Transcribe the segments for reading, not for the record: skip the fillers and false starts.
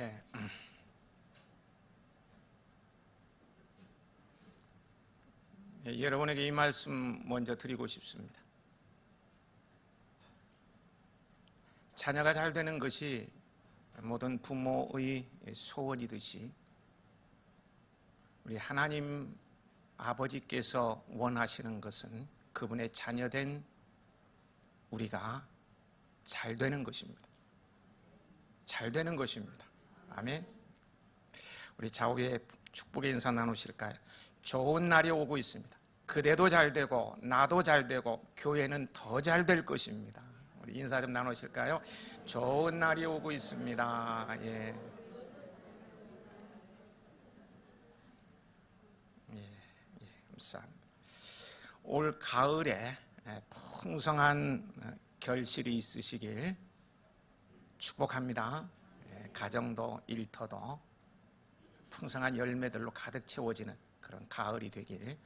네. 여러분에게 이 말씀 먼저 드리고 싶습니다. 자녀가 잘 되는 것이 모든 부모의 소원이듯이 우리 하나님 아버지께서 원하시는 것은 그분의 자녀된 우리가 잘 되는 것입니다. 잘 되는 것입니다. 아멘. 우리 좌우에 축복의 인사 나누실까요? 좋은 날이 오고 있습니다. 그대도 잘 되고 나도 잘 되고 교회는 더 잘 될 것입니다. 우리 인사 좀 나누실까요? 좋은 날이 오고 있습니다. 예. 감사합니다. 올 가을에 풍성한 결실이 있으시길 축복합니다. 가정도 일터도 풍성한 열매들로 가득 채워지는 그런 가을이 되길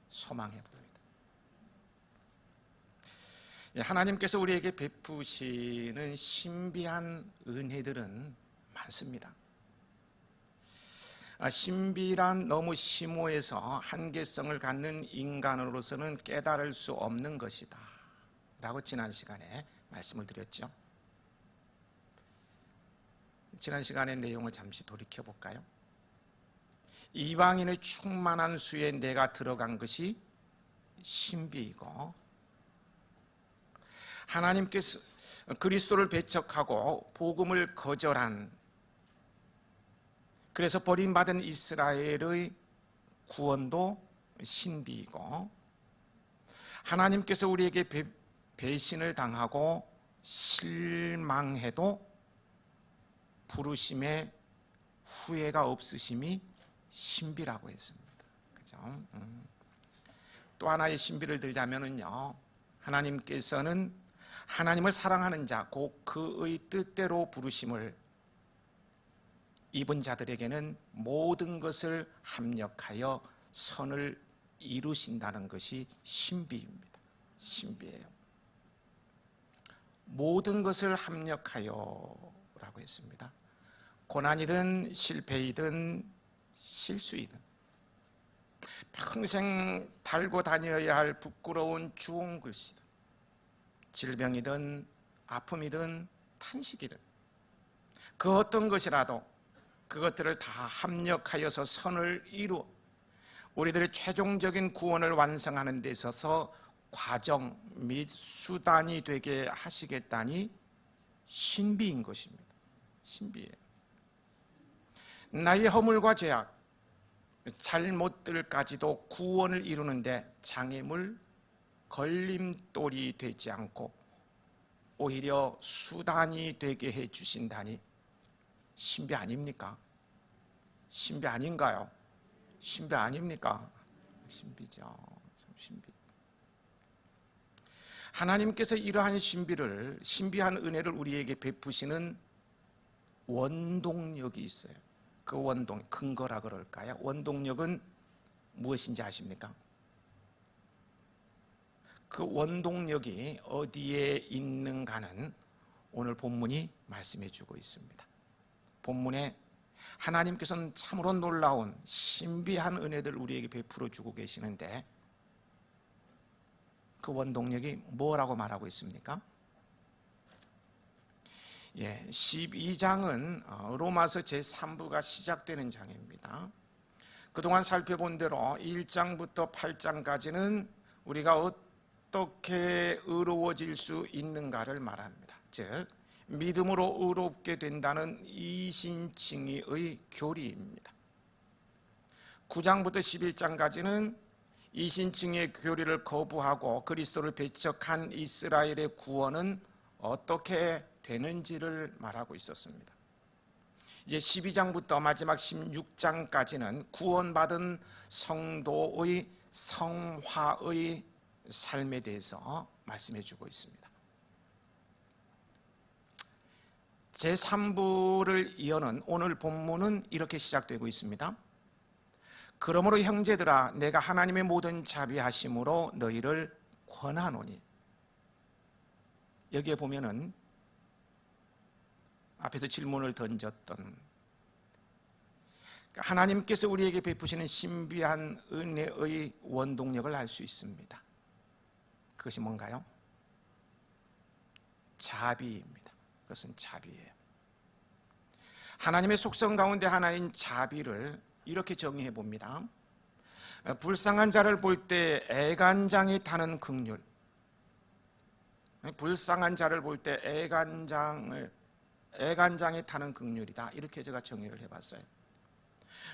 소망해 봅니다. 하나님께서 우리에게 베푸시는 신비한 은혜들은 많습니다. 신비란 너무 심오해서 한계성을 갖는 인간으로서는 깨달을 수 없는 것이다 라고 지난 시간에 말씀을 드렸죠. 지난 시간의 내용을 잠시 돌이켜 볼까요? 이방인의 충만한 수에 내가 들어간 것이 신비이고, 하나님께서 그리스도를 배척하고 복음을 거절한, 그래서 버림받은 이스라엘의 구원도 신비이고, 하나님께서 우리에게 배신을 당하고 실망해도 부르심에 후회가 없으심이 신비라고 했습니다. 그죠? 또 하나의 신비를 들자면은요, 하나님께서는 하나님을 사랑하는 자, 곧 그의 뜻대로 부르심을 입은 자들에게는 모든 것을 합력하여 선을 이루신다는 것이 신비입니다. 신비예요. 모든 것을 합력하여 라고 했습니다. 고난이든 실패이든 실수이든 평생 달고 다녀야 할 부끄러운 주홍 글씨든 질병이든 아픔이든 탄식이든 그 어떤 것이라도 그것들을 다 합력하여서 선을 이루어 우리들의 최종적인 구원을 완성하는 데 있어서 과정 및 수단이 되게 하시겠다니 신비인 것입니다. 신비예요. 나의 허물과 죄악, 잘못들까지도 구원을 이루는데 장애물, 걸림돌이 되지 않고 오히려 수단이 되게 해 주신다니 신비 아닙니까? 신비 아닌가요? 신비 아닙니까? 신비죠. 참 신비. 하나님께서 이러한 신비한 은혜를 우리에게 베푸시는 원동력이 있어요. 그 근거라 그럴까요? 원동력은 무엇인지 아십니까? 그 원동력이 어디에 있는가는 오늘 본문이 말씀해 주고 있습니다. 본문에 하나님께서는 참으로 놀라운 신비한 은혜를 우리에게 베풀어 주고 계시는데 그 원동력이 뭐라고 말하고 있습니까? 12장은 로마서 제3부가 시작되는 장입니다. 그동안 살펴본 대로 1장부터 8장까지는 우리가 어떻게 의로워질 수 있는가를 말합니다. 즉 믿음으로 의롭게 된다는 이신칭의의 교리입니다. 9장부터 11장까지는 이신칭의의 교리를 거부하고 그리스도를 배척한 이스라엘의 구원은 어떻게 되는지를 말하고 있었습니다. 이제 12장부터 마지막 16장까지는 구원받은 성도의 성화의 삶에 대해서 말씀해 주고 있습니다. 제3부를 이어는 오늘 본문은 이렇게 시작되고 있습니다. 그러므로 형제들아 내가 하나님의 모든 자비하심으로 너희를 권하노니. 여기에 보면은 앞에서 질문을 던졌던 하나님께서 우리에게 베푸시는 신비한 은혜의 원동력을 알 수 있습니다. 그것이 뭔가요? 자비입니다. 그것은 자비예요. 하나님의 속성 가운데 하나인 자비를 이렇게 정의해 봅니다. 불쌍한 자를 볼 때 애간장이 타는 긍휼. 불쌍한 자를 볼 때 애간장이 타는 긍휼이다. 이렇게 제가 정의를 해봤어요.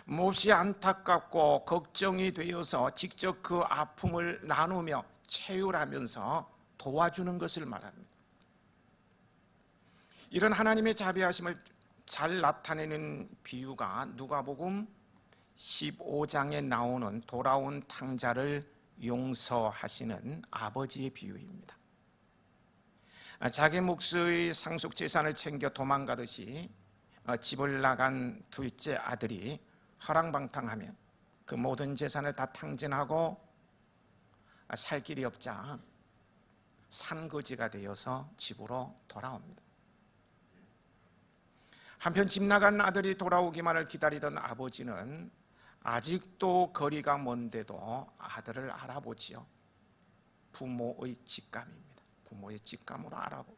몹시 안타깝고 걱정이 되어서 직접 그 아픔을 나누며 체휼하면서 도와주는 것을 말합니다. 이런 하나님의 자비하심을 잘 나타내는 비유가 누가복음 15장에 나오는 돌아온 탕자를 용서하시는 아버지의 비유입니다. 자기 몫의 상속 재산을 챙겨 도망가듯이 집을 나간 둘째 아들이 허랑방탕하며 그 모든 재산을 다 탕진하고 살 길이 없자 산거지가 되어서 집으로 돌아옵니다. 한편 집 나간 아들이 돌아오기만을 기다리던 아버지는 아직도 거리가 먼데도 아들을 알아보지요. 부모의 직감입니다. 부모의 직감으로 알아보고,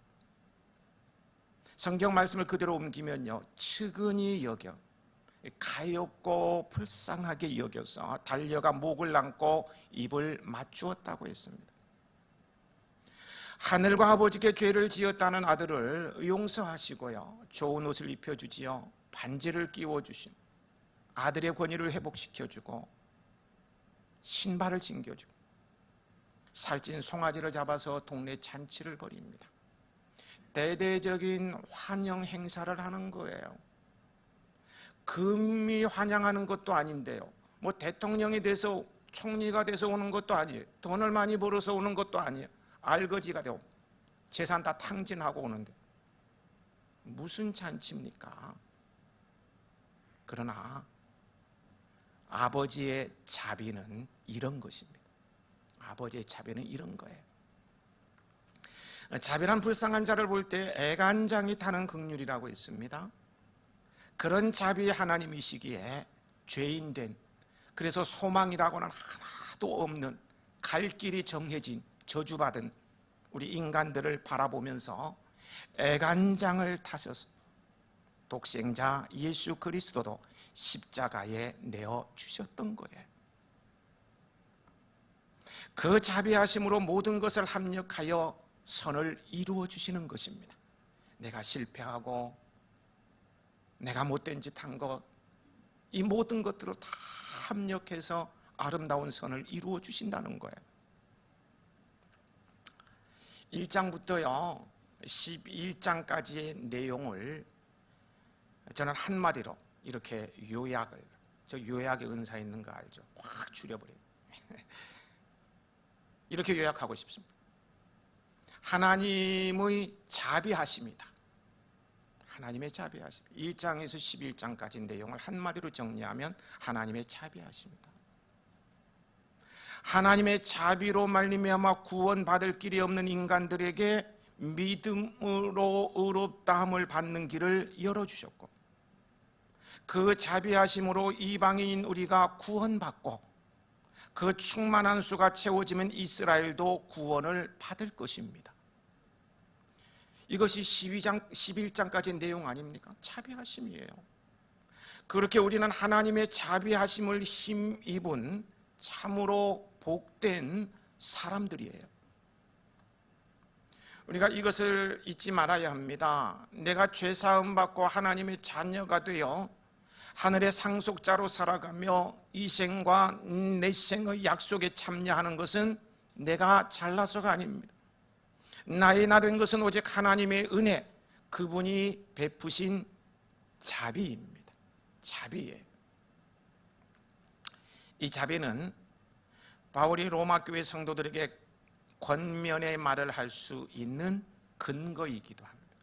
성경 말씀을 그대로 옮기면요, 측은히 여겨 가엾고 불쌍하게 여겨서 달려가 목을 안고 입을 맞추었다고 했습니다. 하늘과 아버지께 죄를 지었다는 아들을 용서하시고요, 좋은 옷을 입혀주지요, 반지를 끼워주신 아들의 권위를 회복시켜주고 신발을 챙겨주고 살찐 송아지를 잡아서 동네 잔치를 벌입니다. 대대적인 환영 행사를 하는 거예요. 금이 환영하는 것도 아닌데요, 뭐 대통령이 돼서 총리가 돼서 오는 것도 아니에요. 돈을 많이 벌어서 오는 것도 아니에요. 알거지가 되고 재산 다 탕진하고 오는데 무슨 잔치입니까? 그러나 아버지의 자비는 이런 것입니다. 아버지의 자비는 이런 거예요. 자비란 불쌍한 자를 볼 때 애간장이 타는 긍휼이라고 했습니다. 그런 자비의 하나님이시기에 죄인된, 그래서 소망이라고는 하나도 없는, 갈 길이 정해진 저주받은 우리 인간들을 바라보면서 애간장을 타셔서 독생자 예수 그리스도도 십자가에 내어 주셨던 거예요. 그 자비하심으로 모든 것을 합력하여 선을 이루어 주시는 것입니다. 내가 실패하고 내가 못된 짓 한 것, 이 모든 것들을 다 합력해서 아름다운 선을 이루어 주신다는 거예요. 1장부터요 11장까지의 내용을 저는 한마디로 이렇게 요약을, 저 요약의 은사 있는 거 알죠? 확 줄여버려요. 이렇게 요약하고 싶습니다. 하나님의 자비하심이다. 하나님의 자비하심. 1장에서 11장까지 내용을 한마디로 정리하면 하나님의 자비하심이다. 하나님의 자비로 말미암아 구원받을 길이 없는 인간들에게 믿음으로 의롭다함을 받는 길을 열어주셨고, 그 자비하심으로 이방인 우리가 구원받고 그 충만한 수가 채워지면 이스라엘도 구원을 받을 것입니다. 이것이 11장까지 내용 아닙니까? 자비하심이에요. 그렇게 우리는 하나님의 자비하심을 힘입은 참으로 복된 사람들이에요. 우리가 이것을 잊지 말아야 합니다. 내가 죄사함 받고 하나님의 자녀가 되어 하늘의 상속자로 살아가며 이 생과 내 생의 약속에 참여하는 것은 내가 잘나서가 아닙니다. 나의 나 된 것은 오직 하나님의 은혜, 그분이 베푸신 자비입니다. 자비예요. 이 자비는 바울이 로마 교회 성도들에게 권면의 말을 할 수 있는 근거이기도 합니다.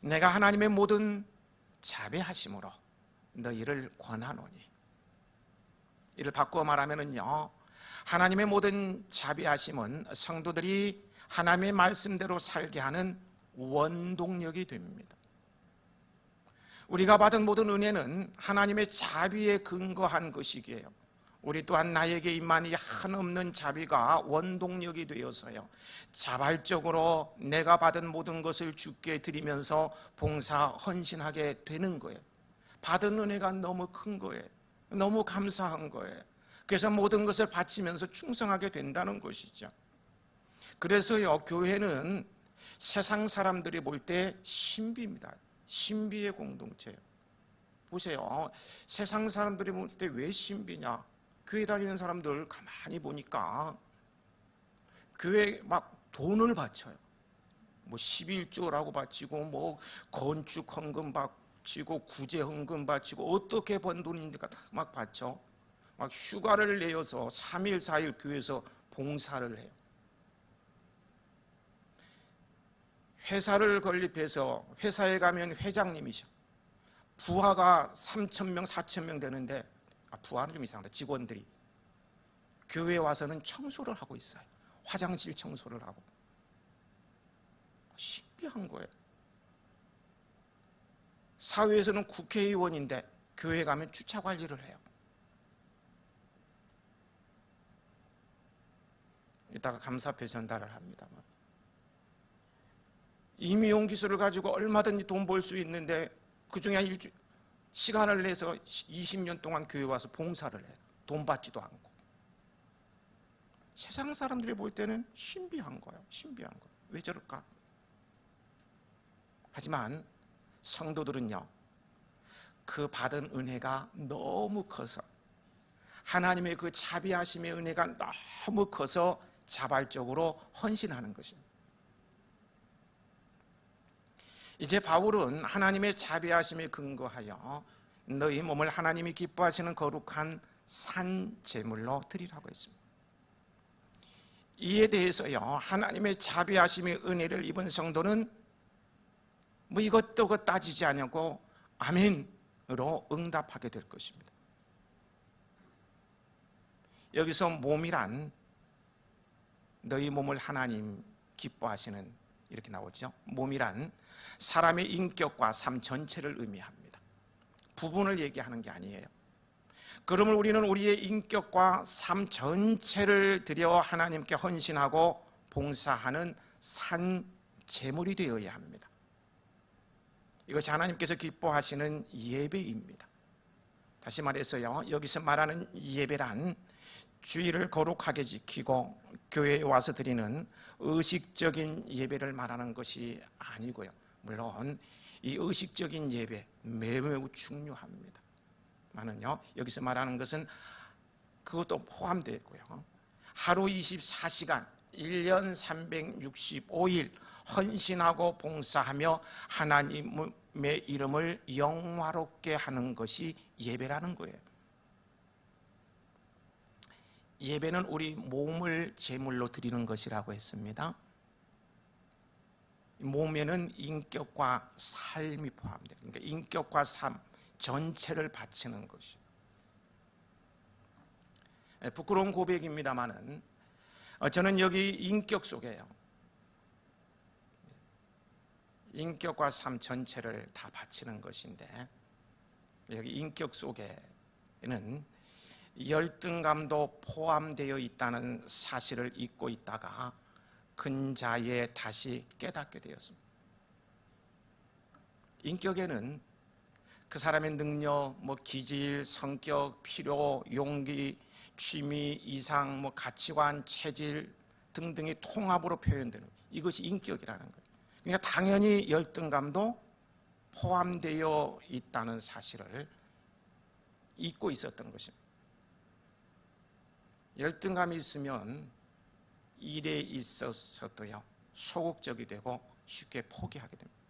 내가 하나님의 모든 자비하심으로 너희를 권하노니, 이를 바꾸어 말하면은요, 하나님의 모든 자비하심은 성도들이 하나님의 말씀대로 살게 하는 원동력이 됩니다. 우리가 받은 모든 은혜는 하나님의 자비에 근거한 것이기에 우리 또한 나에게 임한 이 한없는 자비가 원동력이 되어서요, 자발적으로 내가 받은 모든 것을 주께 드리면서 봉사 헌신하게 되는 거예요. 받은 은혜가 너무 큰 거예요. 너무 감사한 거예요. 그래서 모든 것을 바치면서 충성하게 된다는 것이죠. 그래서요, 교회는 세상 사람들이 볼 때 신비입니다. 신비의 공동체예요. 보세요. 세상 사람들이 볼 때 왜 신비냐? 교회 다니는 사람들 가만히 보니까 교회 막 돈을 바쳐요. 뭐 11조라고 바치고, 뭐 건축 헌금 바치고, 구제 헌금 바치고, 어떻게 번 돈인가 막 바쳐. 막 휴가를 내어서 3일 4일 교회에서 봉사를 해요. 회사를 건립해서 회사에 가면 회장님이셔. 부하가 3,000명, 4,000명 되는데, 부하는 좀 이상하다. 직원들이 교회에 와서는 청소를 하고 있어요. 화장실 청소를 하고. 신비한 거예요. 사회에서는 국회의원인데 교회에 가면 주차 관리를 해요. 이따가 감사표 전달을 합니다만, 임의용 기술을 가지고 얼마든지 돈 벌 수 있는데 그중에 시간을 내서 20년 동안 교회 와서 봉사를 해요. 돈 받지도 않고. 세상 사람들이 볼 때는 신비한 거예요. 신비한 거예요. 왜 저럴까? 하지만 성도들은요, 그 받은 은혜가 너무 커서, 하나님의 그 자비하심의 은혜가 너무 커서 자발적으로 헌신하는 것입니다. 이제 바울은 하나님의 자비하심에 근거하여 너희 몸을 하나님이 기뻐하시는 거룩한 산 제물로 드리라고 했습니다. 이에 대해서요, 하나님의 자비하심의 은혜를 입은 성도는 뭐 이것저것 따지지 않고 아멘으로 응답하게 될 것입니다. 여기서 몸이란 너희 몸을 하나님 기뻐하시는, 이렇게 나오죠. 몸이란 사람의 인격과 삶 전체를 의미합니다. 부분을 얘기하는 게 아니에요. 그러면 우리는 우리의 인격과 삶 전체를 들여 하나님께 헌신하고 봉사하는 산 제물이 되어야 합니다. 이것이 하나님께서 기뻐하시는 예배입니다. 다시 말해서요, 여기서 말하는 예배란 주일을 거룩하게 지키고 교회에 와서 드리는 의식적인 예배를 말하는 것이 아니고요. 물론 이 의식적인 예배 매우 중요합니다. 나는요, 여기서 말하는 것은 그것도 포함되어 있고요. 하루 24시간 1년 365일 헌신하고 봉사하며 하나님의 이름을 영화롭게 하는 것이 예배라는 거예요. 예배는 우리 몸을 제물로 드리는 것이라고 했습니다. 몸에는 인격과 삶이 포함돼요. 그러니까 인격과 삶 전체를 바치는 것이. 부끄러운 고백입니다만은 저는 여기 인격 속에요, 인격과 삶 전체를 다 바치는 것인데, 여기 인격 속에는 열등감도 포함되어 있다는 사실을 잊고 있다가 근자에 다시 깨닫게 되었습니다. 인격에는 그 사람의 능력, 기질, 성격, 필요, 용기, 취미, 이상, 가치관, 체질 등등이 통합으로 표현되는, 이것이 인격이라는 거예요. 그러니까 당연히 열등감도 포함되어 있다는 사실을 잊고 있었던 것입니다. 열등감이 있으면 일에 있어서도요, 소극적이 되고 쉽게 포기하게 됩니다.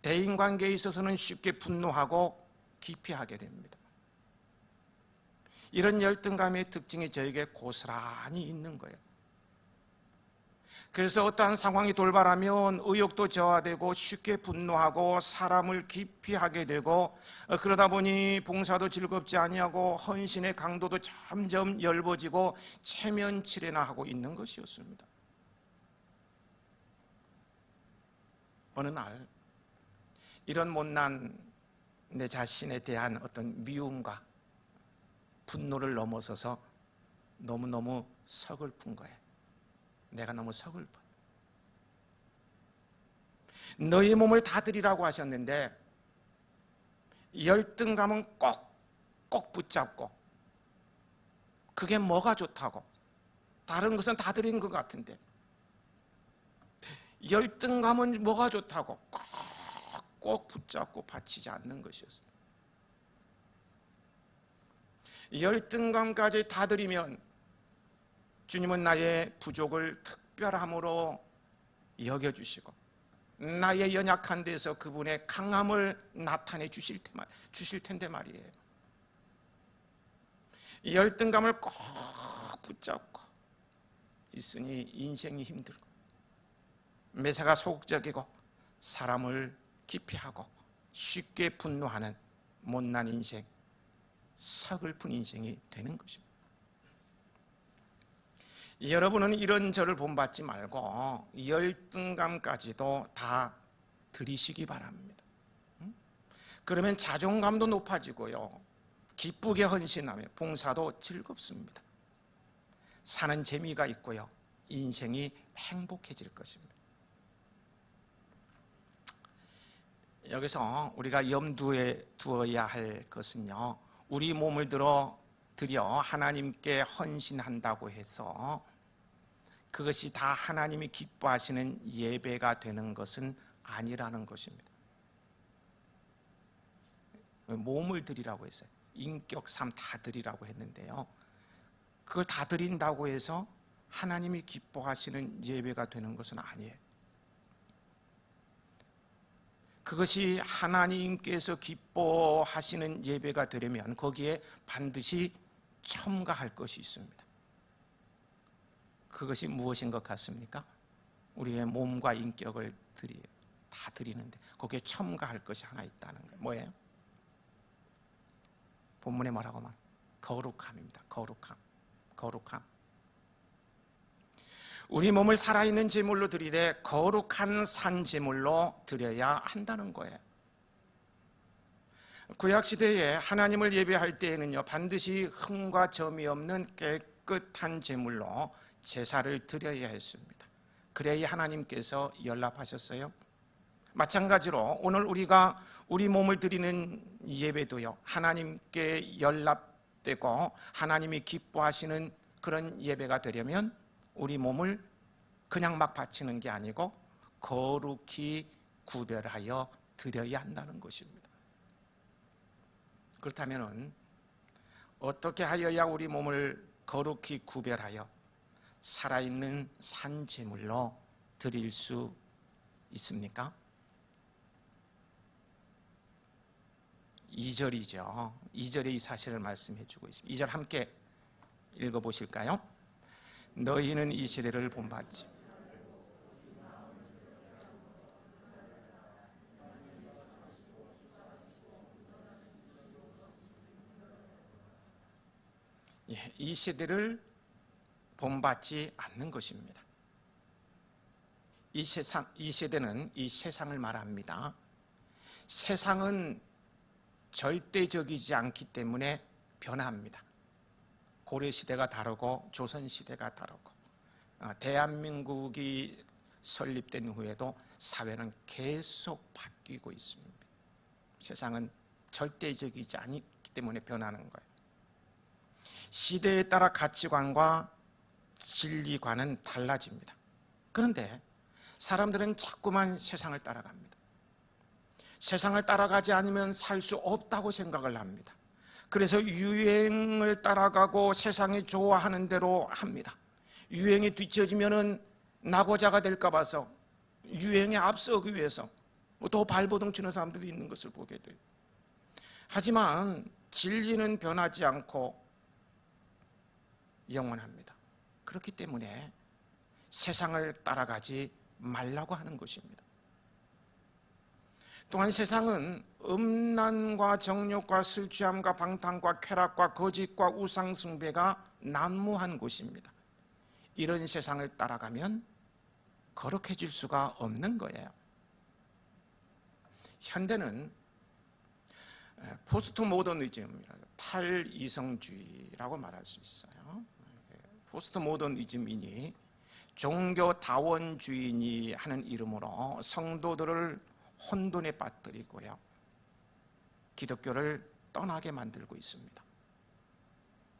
대인관계에 있어서는 쉽게 분노하고 기피하게 됩니다. 이런 열등감의 특징이 저에게 고스란히 있는 거예요. 그래서 어떠한 상황이 돌발하면 의욕도 저하되고 쉽게 분노하고 사람을 기피하게 되고, 그러다 보니 봉사도 즐겁지 아니하고 헌신의 강도도 점점 엷어지고 체면치레나 하고 있는 이런 못난 내 자신에 대한 어떤 미움과 분노를 넘어서서 너무너무 서글픈 거예요. 내가 너무 서글퍼. 너희 몸을 다 드리라고 하셨는데 열등감은 꼭 붙잡고 그게 뭐가 좋다고? 다른 것은 다 드린 것 같은데 열등감은 뭐가 좋다고 꼭 붙잡고 바치지 않는 것이었어요. 열등감까지 다 드리면 주님은 나의 부족을 특별함으로 여겨주시고 나의 연약한 데서 그분의 강함을 나타내 주실 텐데 말이에요. 열등감을 꼭 붙잡고 있으니 인생이 힘들고 매사가 소극적이고 사람을 기피하고 쉽게 분노하는 못난 인생, 서글픈 인생이 되는 것입니다. 여러분은 이런 저를 본받지 말고 열등감까지도 다 드리시기 바랍니다. 그러면 자존감도 높아지고요, 기쁘게 헌신하며 봉사도 즐겁습니다. 사는 재미가 있고요, 인생이 행복해질 것입니다. 여기서 우리가 염두에 두어야 할 것은요, 우리 몸을 드려 하나님께 헌신한다고 해서 그것이 다 하나님이 기뻐하시는 예배가 되는 것은 아니라는 것입니다. 몸을 드리라고 했어요. 인격, 삶 다 드리라고 했는데요, 그걸 다 드린다고 해서 하나님이 기뻐하시는 예배가 되는 것은 아니에요. 그것이 하나님께서 기뻐하시는 예배가 되려면 거기에 반드시 첨가할 것이 있습니다. 그것이 무엇인 것 같습니까? 우리의 몸과 인격을 다 드리는데 거기에 첨가할 것이 하나 있다는 거예요. 뭐예요? 본문에 뭐라고 말해요? 거룩함입니다. 거룩함. 우리 몸을 살아있는 제물로 드리되 거룩한 산 제물로 드려야 한다는 거예요. 구약시대에 하나님을 예배할 때에는요, 반드시 흠과 점이 없는 깨끗한 제물로 제사를 드려야 했습니다. 그래야 하나님께서 연락하셨어요. 마찬가지로 오늘 우리가 우리 몸을 드리는 예배도요, 하나님께 연락되고 하나님이 기뻐하시는 그런 예배가 되려면 우리 몸을 그냥 막 바치는 게 아니고 거룩히 구별하여 드려야 한다는 것입니다. 그렇다면 어떻게 하여야 우리 몸을 거룩히 구별하여 살아있는 산제물로 드릴 수 있습니까? 2절이죠. 2절에 이 사실을 말씀해 주고 있습니다. 2절 함께 읽어보실까요? 너희는 이 세대를 본받지 이 세대를 본받지 않는 것입니다. 이 세대는 이 세상을 말합니다. 세상은 절대적이지 않기 때문에 변합니다. 고려시대가 다르고 조선시대가 다르고 대한민국이 설립된 후에도 사회는 계속 바뀌고 있습니다. 세상은 절대적이지 않기 때문에 변하는 거예요. 시대에 따라 가치관과 진리관은 달라집니다. 그런데 사람들은 자꾸만 세상을 따라갑니다. 세상을 따라가지 않으면 살 수 없다고 생각을 합니다. 그래서 유행을 따라가고 세상이 좋아하는 대로 합니다. 유행이 뒤처지면은 낙오자가 될까 봐서 유행에 앞서기 위해서 더 발버둥 치는 사람들이 있는 것을 보게 돼요. 하지만 진리는 변하지 않고 영원합니다. 그렇기 때문에 세상을 따라가지 말라고 하는 것입니다. 또한 세상은 음란과 정욕과 술 취함과 방탕과 쾌락과 거짓과 우상 숭배가 난무한 곳입니다. 이런 세상을 따라가면 거룩해질 수가 없는 거예요. 현대는 포스트 모더니즘, 탈이성주의라고 말할 수 있어요. 포스트 모더니즘이니 종교다원주의니 하는 이름으로 성도들을 혼돈에 빠뜨리고요, 기독교를 떠나게 만들고 있습니다.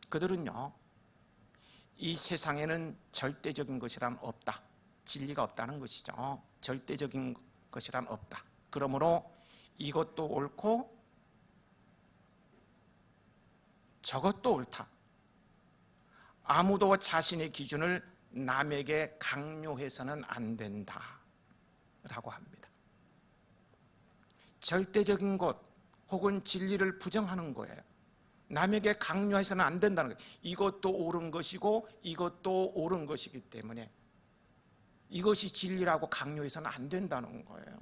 그들은요, 이 세상에는 절대적인 것이란 없다, 진리가 없다는 것이죠. 절대적인 것이란 없다. 그러므로 이것도 옳고 저것도 옳다, 아무도 자신의 기준을 남에게 강요해서는 안 된다 라고 합니다. 절대적인 것 혹은 진리를 부정하는 거예요. 남에게 강요해서는 안 된다는 거예요. 이것도 옳은 것이고 이것도 옳은 것이기 때문에 이것이 진리라고 강요해서는 안 된다는 거예요.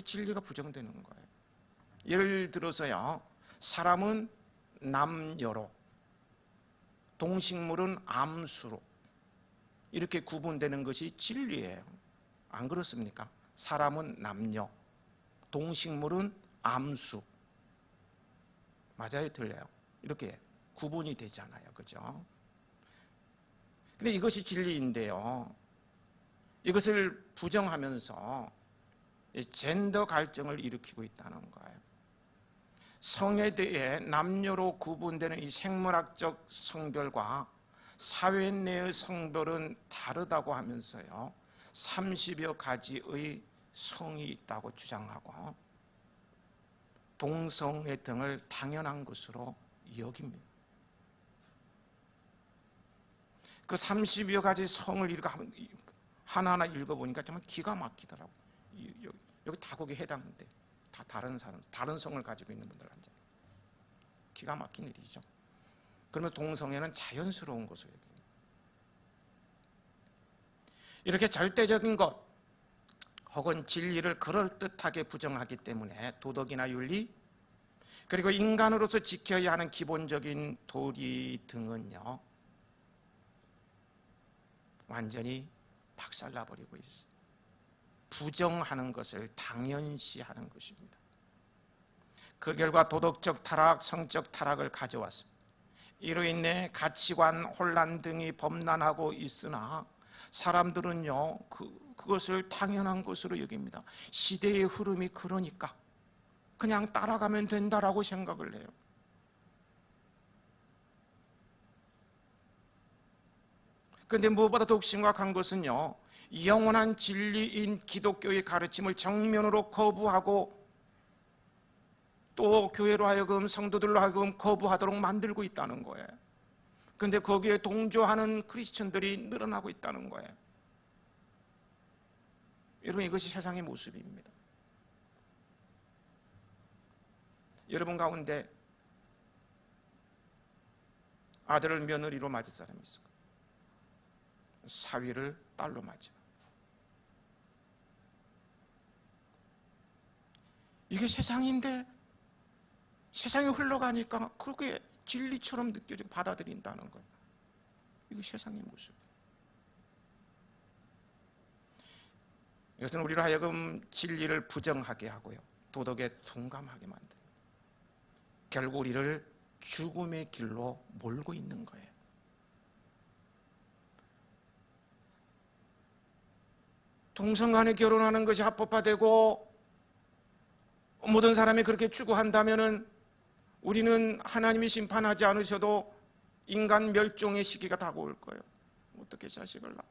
진리가 부정되는 거예요. 예를 들어서요, 사람은 남녀로, 동식물은 암수로 이렇게 구분되는 것이 진리예요. 안 그렇습니까? 사람은 남녀, 동식물은 암수. 맞아요, 틀려요? 이렇게 구분이 되잖아요, 그죠? 근데 이것이 진리인데요, 이것을 부정하면서 젠더 갈등을 일으키고 있다는 거예요. 성에 대해 남녀로 구분되는 이 생물학적 성별과 사회 내의 성별은 다르다고 하면서요, 30여 가지의 성이 있다고 주장하고 동성애 등을 당연한 것으로 여깁니다. 그 30여 가지 성을 하나하나 읽어보니까 정말 기가 막히더라고요. 여기 다 거기에 해당돼. 다 다른 사람, 다른 성을 가지고 있는 분들한테 기가 막힌 일이죠. 그러면 동성애는 자연스러운 것으로 여깁니다. 이렇게 절대적인 것 혹은 진리를 그럴듯하게 부정하기 때문에 도덕이나 윤리, 그리고 인간으로서 지켜야 하는 기본적인 도리 등은요, 완전히 박살나버리고 있어요. 부정하는 것을 당연시하는 것입니다. 그 결과 도덕적 타락, 성적 타락을 가져왔습니다. 이로 인해 가치관 혼란 등이 범람하고 있으나 사람들은요, 그것을 당연한 것으로 여깁니다. 시대의 흐름이 그러니까 그냥 따라가면 된다라고 생각을 해요. 그런데 무엇보다 더욱 심각한 것은요, 영원한 진리인 기독교의 가르침을 정면으로 거부하고 또 교회로 하여금, 성도들로 하여금 거부하도록 만들고 있다는 거예요. 그런데 거기에 동조하는 크리스천들이 늘어나고 있다는 거예요. 여러분, 이것이 세상의 모습입니다. 여러분 가운데 아들을 며느리로 맞을 사람이 있을까요? 사위를 딸로 맞아. 이게 세상인데 세상이 흘러가니까 그렇게 진리처럼 느껴지고 받아들인다는 거예요. 이게 세상의 모습. 이것은 우리로 하여금 진리를 부정하게 하고요, 도덕에 둔감하게 만듭니다. 결국 우리를 죽음의 길로 몰고 있는 거예요. 동성간에 결혼하는 것이 합법화되고 모든 사람이 그렇게 추구한다면은 우리는 하나님이 심판하지 않으셔도 인간 멸종의 시기가 다가올 거예요. 어떻게 자식을 낳아?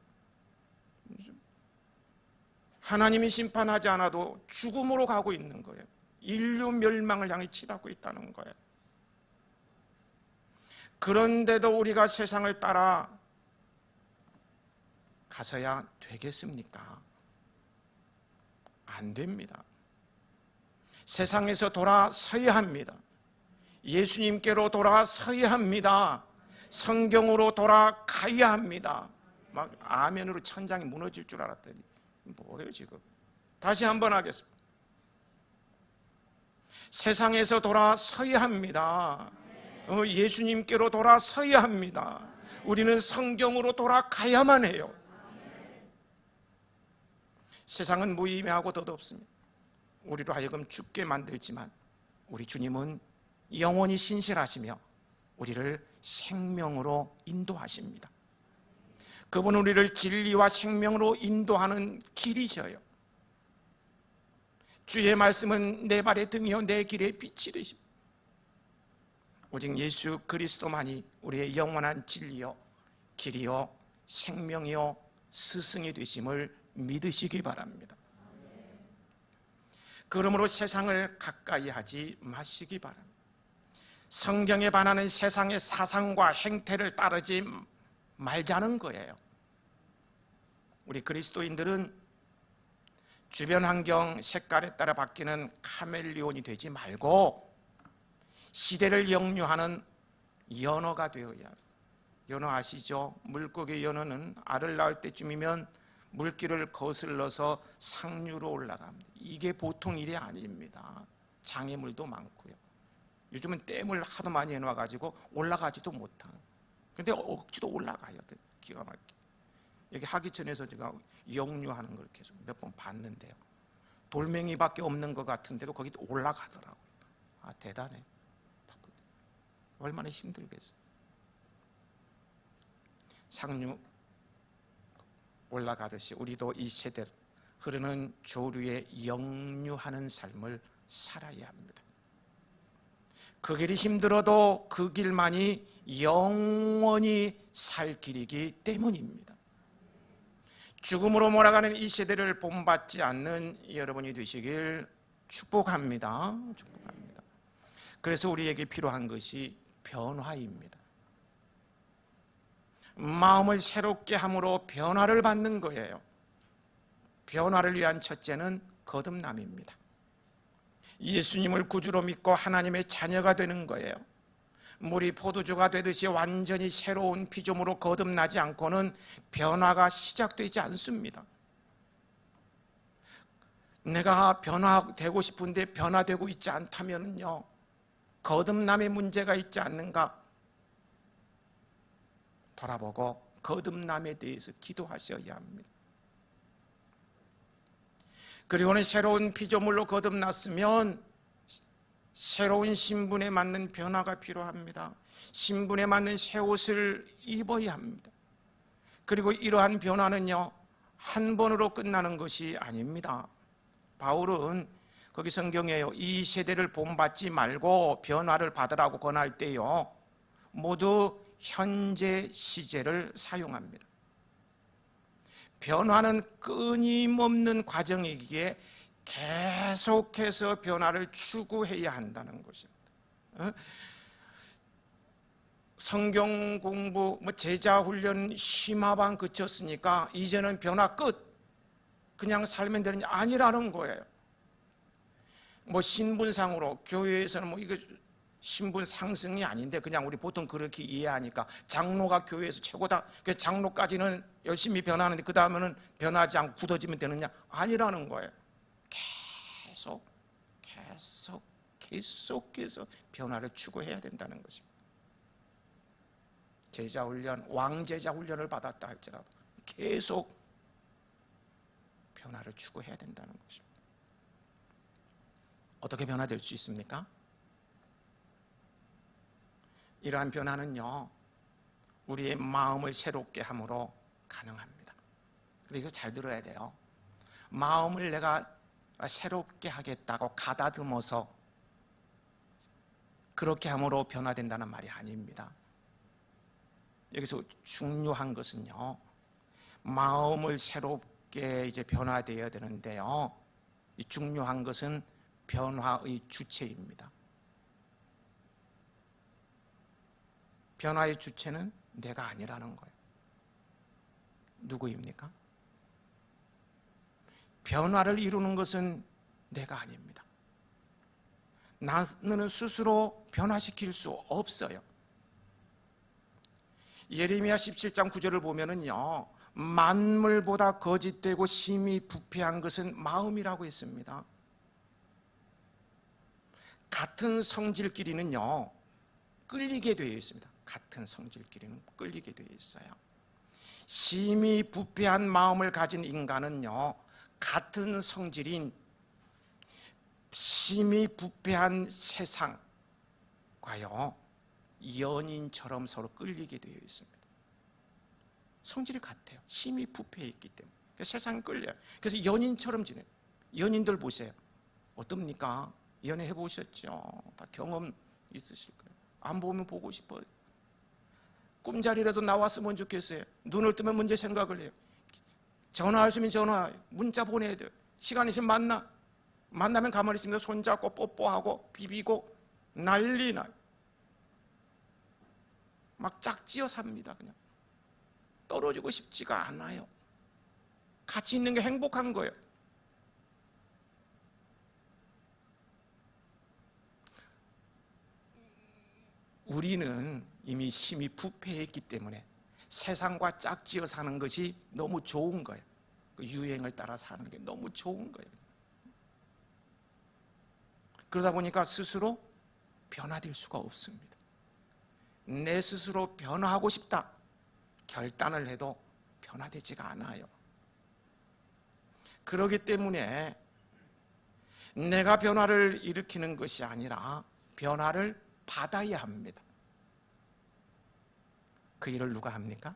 하나님이 심판하지 않아도 죽음으로 가고 있는 거예요. 인류 멸망을 향해 치닫고 있다는 거예요. 그런데도 우리가 세상을 따라 가서야 되겠습니까? 안 됩니다. 세상에서 돌아서야 합니다. 예수님께로 돌아서야 합니다. 성경으로 돌아가야 합니다. 막 아멘으로 천장이 무너질 줄 알았더니 뭐예요 지금? 다시 한번 하겠습니다. 세상에서 돌아서야 합니다. 예수님께로 돌아서야 합니다. 우리는 성경으로 돌아가야만 해요. 세상은 무의미하고 덧없습니다. 우리로 하여금 죽게 만들지만 우리 주님은 영원히 신실하시며 우리를 생명으로 인도하십니다. 그분은 우리를 진리와 생명으로 인도하는 길이셔요. 주의 말씀은 내 발의 등이요 내 길의 빛이 되십니다. 오직 예수 그리스도만이 우리의 영원한 진리요 길이요 생명이요 스승이 되심을 믿으시기 바랍니다. 그러므로 세상을 가까이 하지 마시기 바랍니다. 성경에 반하는 세상의 사상과 행태를 따르지 말자는 거예요. 우리 그리스도인들은 주변 환경 색깔에 따라 바뀌는 카멜레온이 되지 말고 시대를 역류하는 연어가 되어야 합니다. 연어 아시죠? 물고기 연어는 알을 낳을 때쯤이면 물길을 거슬러서 상류로 올라갑니다. 이게 보통 일이 아닙니다. 장애물도 많고요. 요즘은 댐을 하도 많이 해놔가지고 올라가지도 못하는. 근데 억지로 올라가야 돼. 기가 막히게. 여기 하기천에서 제가 역류하는 걸 계속 몇 번 봤는데요. 돌멩이밖에 없는 것 같은데도 거기 올라가더라고요. 아, 대단해. 얼마나 힘들겠어요. 상류 올라가듯이 우리도 이 세대 흐르는 조류에 역류하는 삶을 살아야 합니다. 그 길이 힘들어도 그 길만이 영원히 살 길이기 때문입니다. 죽음으로 몰아가는 이 세대를 본받지 않는 여러분이 되시길 축복합니다. 축복합니다. 그래서 우리에게 필요한 것이 변화입니다. 마음을 새롭게 함으로 변화를 받는 거예요. 변화를 위한 첫째는 거듭남입니다. 예수님을 구주로 믿고 하나님의 자녀가 되는 거예요. 물이 포도주가 되듯이 완전히 새로운 피조물로 거듭나지 않고는 변화가 시작되지 않습니다. 내가 변화되고 싶은데 변화되고 있지 않다면요, 거듭남의 문제가 있지 않는가 돌아보고 거듭남에 대해서 기도하셔야 합니다. 그리고는 새로운 피조물로 거듭났으면 새로운 신분에 맞는 변화가 필요합니다. 신분에 맞는 새 옷을 입어야 합니다. 그리고 이러한 변화는요, 한 번으로 끝나는 것이 아닙니다. 바울은 거기 성경에요, 이 세대를 본받지 말고 변화를 받으라고 권할 때요, 모두 현재 시제를 사용합니다. 변화는 끊임없는 과정이기에 계속해서 변화를 추구해야 한다는 것입니다. 성경 공부, 제자 훈련 심화반 그쳤으니까 이제는 변화 끝, 그냥 살면 되는 게 아니라는 거예요. 신분상으로 교회에서는 이거 신분 상승이 아닌데 그냥 우리 보통 그렇게 이해하니까 장로가 교회에서 최고다. 그 장로까지는 열심히 변하는데 그 다음에는 변하지 않고 굳어지면 되느냐? 아니라는 거예요. 계속해서 변화를 추구해야 된다는 것입니다. 제자 훈련, 왕제자 훈련을 받았다 할지라도 계속 변화를 추구해야 된다는 것입니다. 어떻게 변화될 수 있습니까? 이러한 변화는요, 우리의 마음을 새롭게 함으로 가능합니다. 근데 이거 잘 들어야 돼요. 마음을 내가 새롭게 하겠다고 가다듬어서 그렇게 함으로 변화된다는 말이 아닙니다. 여기서 중요한 것은요, 마음을 새롭게 이제 변화되어야 되는데요, 이 중요한 것은 변화의 주체입니다. 변화의 주체는 내가 아니라는 거예요. 누구입니까? 변화를 이루는 것은 내가 아닙니다. 나는 스스로 변화시킬 수 없어요. 예레미야 17장 9절을 보면은요, 만물보다 거짓되고 심히 부패한 것은 마음이라고 했습니다. 같은 성질끼리는요, 끌리게 되어 있습니다. 같은 성질끼리는 끌리게 되어 있어요. 심히 부패한 마음을 가진 인간은요, 같은 성질인 심히 부패한 세상과요 연인처럼 서로 끌리게 되어 있습니다. 성질이 같아요. 심히 부패해 있기 때문에 세상에 끌려요. 그래서 연인처럼 지내요. 연인들 보세요. 어떻습니까? 연애해 보셨죠? 다 경험 있으실 거예요. 안 보면 보고 싶어요. 꿈자리라도 나왔으면 좋겠어요. 눈을 뜨면 문제 생각을 해요. 전화할 수 있으면 전화, 문자 보내야 돼요. 시간 있으면 만나면 가만히 있으면 손잡고 뽀뽀하고 비비고 난리 나요. 막 짝지어 삽니다. 그냥 떨어지고 싶지가 않아요. 같이 있는 게 행복한 거예요. 우리는 이미 심히 부패했기 때문에 세상과 짝지어 사는 것이 너무 좋은 거예요. 그 유행을 따라 사는 게 너무 좋은 거예요. 그러다 보니까 스스로 변화될 수가 없습니다. 내 스스로 변화하고 싶다 결단을 해도 변화되지가 않아요. 그렇기 때문에 내가 변화를 일으키는 것이 아니라 변화를 받아야 합니다. 그 일을 누가 합니까?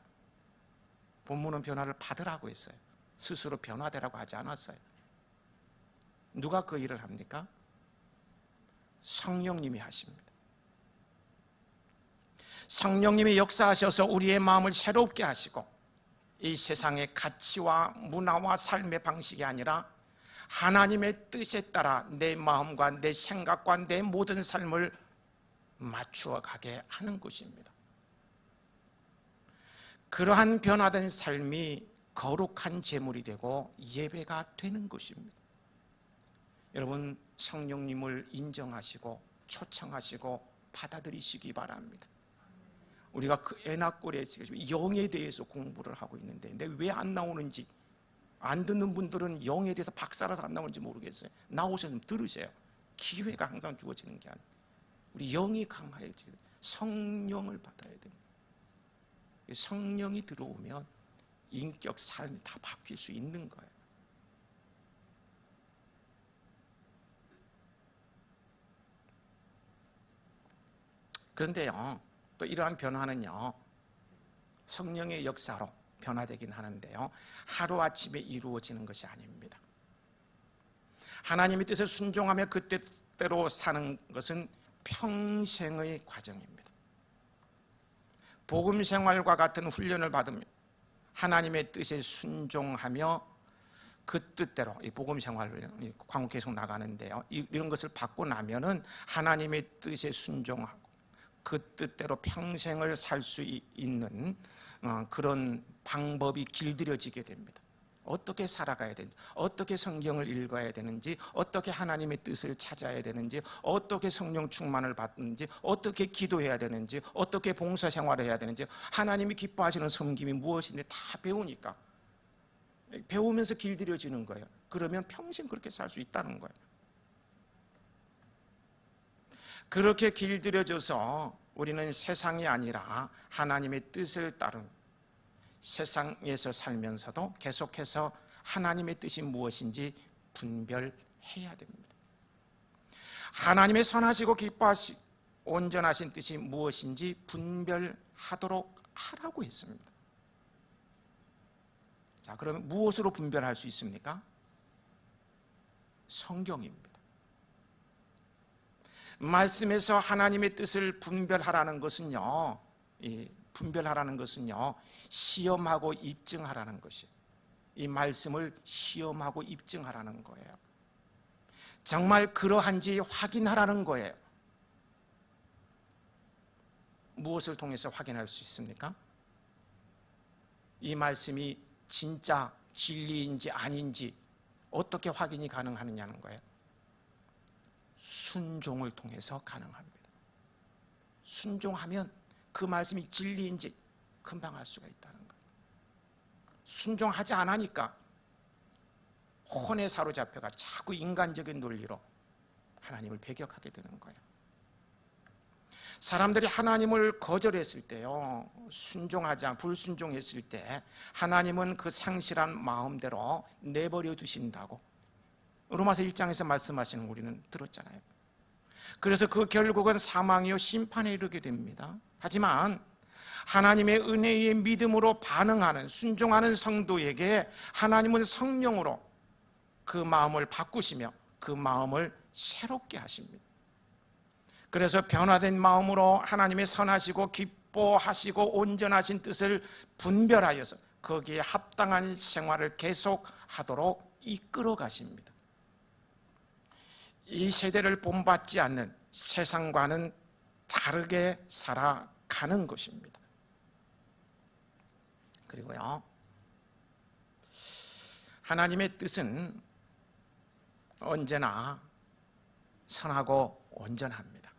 본문은 변화를 받으라고 했어요. 스스로 변화되라고 하지 않았어요. 누가 그 일을 합니까? 성령님이 하십니다. 성령님이 역사하셔서 우리의 마음을 새롭게 하시고 이 세상의 가치와 문화와 삶의 방식이 아니라 하나님의 뜻에 따라 내 마음과 내 생각과 내 모든 삶을 맞추어 가게 하는 것입니다. 그러한 변화된 삶이 거룩한 제물이 되고 예배가 되는 것입니다. 여러분, 성령님을 인정하시고 초청하시고 받아들이시기 바랍니다. 우리가 그 애나꼴에 영에 대해서 공부를 하고 있는데 근데 왜 안 나오는지, 안 듣는 분들은 영에 대해서 박사라서 안 나오는지 모르겠어요. 나오셔서 좀 들으세요. 기회가 항상 주어지는 게 아니에요. 우리 영이 강해지고 성령을 받아야 됩니다. 성령이 들어오면 인격 삶이 다 바뀔 수 있는 거예요. 그런데요, 또 이러한 변화는요 성령의 역사로 변화되긴 하는데요 하루아침에 이루어지는 것이 아닙니다. 하나님의 뜻에 순종하며 그 뜻대로 사는 것은 평생의 과정입니다. 복음 생활과 같은 훈련을 받으며 하나님의 뜻에 순종하며 그 뜻대로 이 복음 생활을 광고 계속 나가는데요 이런 것을 받고 나면은 하나님의 뜻에 순종하고 그 뜻대로 평생을 살 수 있는 그런 방법이 길들여지게 됩니다. 어떻게 살아가야 되는지, 어떻게 성경을 읽어야 되는지, 어떻게 하나님의 뜻을 찾아야 되는지, 어떻게 성령 충만을 받는지, 어떻게 기도해야 되는지, 어떻게 봉사생활을 해야 되는지, 하나님이 기뻐하시는 섬김이 무엇인지 다 배우니까 배우면서 길들여지는 거예요. 그러면 평생 그렇게 살 수 있다는 거예요. 그렇게 길들여져서 우리는 세상이 아니라 하나님의 뜻을 따른 세상에서 살면서도 계속해서 하나님의 뜻이 무엇인지 분별해야 됩니다. 하나님의 선하시고 기뻐하시고 온전하신 뜻이 무엇인지 분별하도록 하라고 했습니다. 자, 그러면 무엇으로 분별할 수 있습니까? 성경입니다. 말씀에서 하나님의 뜻을 분별하라는 것은요, 시험하고 입증하라는 것이에요. 이 말씀을 시험하고 입증하라는 거예요. 정말 그러한지 확인하라는 거예요. 무엇을 통해서 확인할 수 있습니까? 이 말씀이 진짜 진리인지 아닌지 어떻게 확인이 가능하느냐는 거예요. 순종을 통해서 가능합니다. 순종하면 그 말씀이 진리인지 금방 알 수가 있다는 거예요. 순종하지 않으니까 혼에 사로잡혀가 자꾸 인간적인 논리로 하나님을 배격하게 되는 거예요. 사람들이 하나님을 거절했을 때요, 불순종했을 때 하나님은 그 상실한 마음대로 내버려 두신다고 로마서 1장에서 말씀하시는 거 우리는 들었잖아요. 그래서 그 결국은 사망이요 심판에 이르게 됩니다. 하지만 하나님의 은혜의 믿음으로 반응하는, 순종하는 성도에게 하나님은 성령으로 그 마음을 바꾸시며 그 마음을 새롭게 하십니다. 그래서 변화된 마음으로 하나님의 선하시고 기뻐하시고 온전하신 뜻을 분별하여서 거기에 합당한 생활을 계속하도록 이끌어 가십니다. 이 세대를 본받지 않는 세상과는 다르게 살아가는 것입니다. 그리고요, 하나님의 뜻은 언제나 선하고 온전합니다.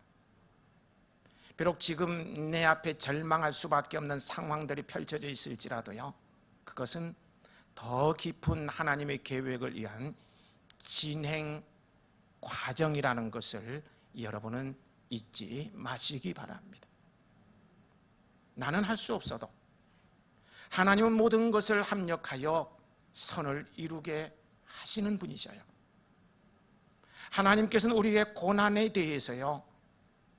비록 지금 내 앞에 절망할 수밖에 없는 상황들이 펼쳐져 있을지라도요, 그것은 더 깊은 하나님의 계획을 위한 진행 과정이라는 것을 여러분은 잊지 마시기 바랍니다. 나는 할 수 없어도 하나님은 모든 것을 합력하여 선을 이루게 하시는 분이셔요. 하나님께서는 우리의 고난에 대해서요,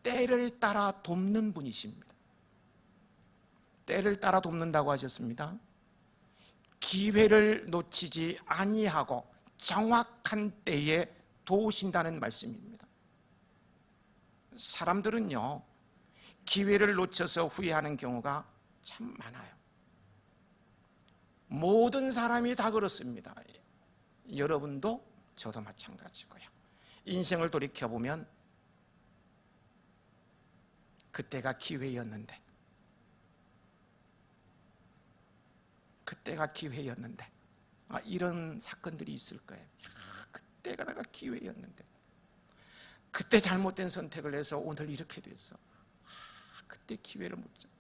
때를 따라 돕는 분이십니다. 때를 따라 돕는다고 하셨습니다. 기회를 놓치지 아니하고 정확한 때에 도우신다는 말씀입니다. 사람들은요, 기회를 놓쳐서 후회하는 경우가 참 많아요. 모든 사람이 다 그렇습니다. 여러분도 저도 마찬가지고요. 인생을 돌이켜보면 그때가 기회였는데, 이런 사건들이 있을 거예요. 그때가 내가 기회였는데, 그때 잘못된 선택을 해서 오늘 이렇게 됐어. 그때 기회를 못 잡.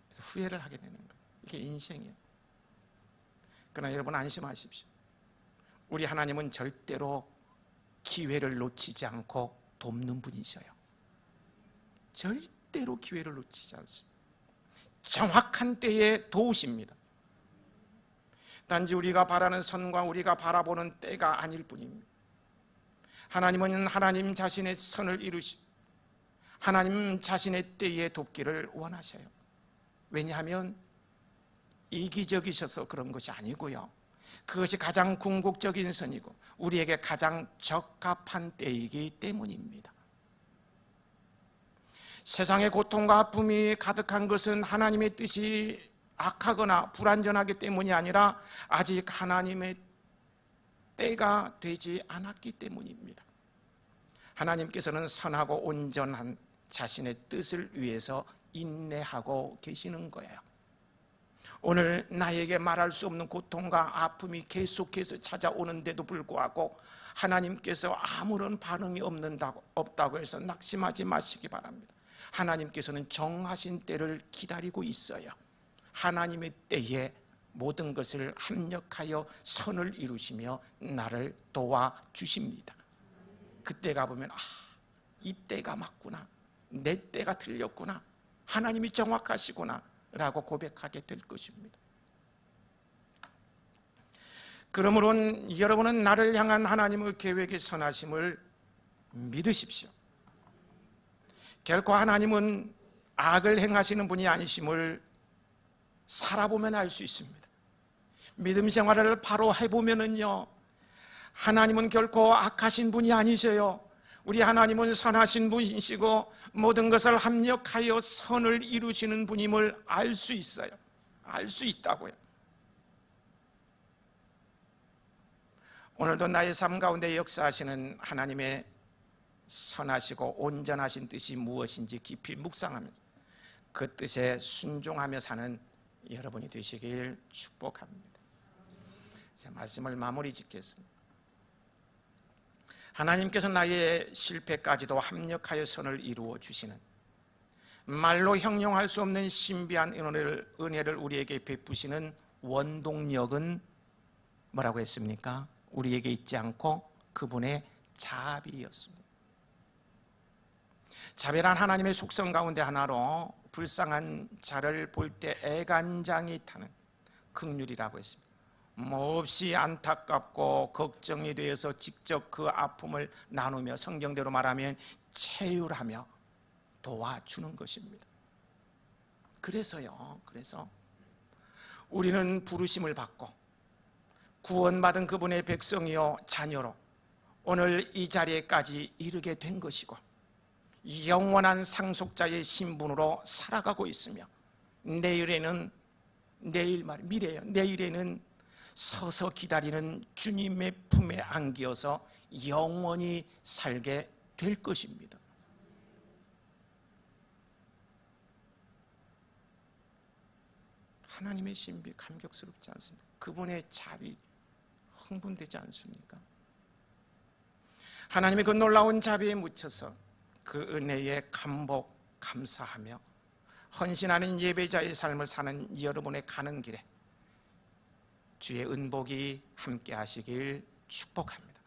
그래서 후회를 하게 되는 거예요. 이게 인생이에요. 그러나 여러분 안심하십시오. 우리 하나님은 절대로 기회를 놓치지 않고 돕는 분이셔요. 절대로 기회를 놓치지 않습니다. 정확한 때에 도우십니다. 단지 우리가 바라는 선과 우리가 바라보는 때가 아닐 뿐입니다. 하나님은 하나님 자신의 선을 이루시고 하나님 자신의 때에 돕기를 원하셔요. 왜냐하면 이기적이셔서 그런 것이 아니고요, 그것이 가장 궁극적인 선이고 우리에게 가장 적합한 때이기 때문입니다. 세상의 고통과 아픔이 가득한 것은 하나님의 뜻이 악하거나 불완전하기 때문이 아니라 아직 하나님의 때가 되지 않았기 때문입니다. 하나님께서는 선하고 온전한 자신의 뜻을 위해서 인내하고 계시는 거예요. 오늘 나에게 말할 수 없는 고통과 아픔이 계속해서 찾아오는데도 불구하고 하나님께서 아무런 반응이 없다고 해서 낙심하지 마시기 바랍니다. 하나님께서는 정하신 때를 기다리고 있어요. 하나님의 때에 모든 것을 합력하여 선을 이루시며 나를 도와주십니다. 그때가 보면 이 때가 맞구나, 내 때가 틀렸구나, 하나님이 정확하시구나 라고 고백하게 될 것입니다. 그러므로 여러분은 나를 향한 하나님의 계획의 선하심을 믿으십시오. 결코 하나님은 악을 행하시는 분이 아니심을 살아보면 알 수 있습니다. 믿음 생활을 바로 해보면은요, 하나님은 결코 악하신 분이 아니셔요. 우리 하나님은 선하신 분이시고 모든 것을 합력하여 선을 이루시는 분임을 알 수 있어요. 알 수 있다고요. 오늘도 나의 삶 가운데 역사하시는 하나님의 선하시고 온전하신 뜻이 무엇인지 깊이 묵상하면서 그 뜻에 순종하며 사는 여러분이 되시길 축복합니다. 자, 말씀을 마무리 짓겠습니다. 하나님께서 나의 실패까지도 합력하여 선을 이루어 주시는, 말로 형용할 수 없는 신비한 은혜를 우리에게 베푸시는 원동력은 뭐라고 했습니까? 우리에게 있지 않고 그분의 자비였습니다. 자비란 하나님의 속성 가운데 하나로 불쌍한 자를 볼 때 애간장이 타는 긍휼이라고 했습니다. 몹시 안타깝고 걱정이 되어서 직접 그 아픔을 나누며, 성경대로 말하면 체휼하며 도와주는 것입니다. 그래서 우리는 부르심을 받고 구원받은 그분의 백성이요 자녀로 오늘 이 자리에까지 이르게 된 것이고, 영원한 상속자의 신분으로 살아가고 있으며, 내일에는 서서 기다리는 주님의 품에 안기어서 영원히 살게 될 것입니다. 하나님의 신비 감격스럽지 않습니까? 그분의 자비 흥분되지 않습니까? 하나님의 그 놀라운 자비에 묻혀서 그 은혜에 감복 감사하며 헌신하는 예배자의 삶을 사는 여러분의 가는 길에 주의 은복이 함께 하시길 축복합니다.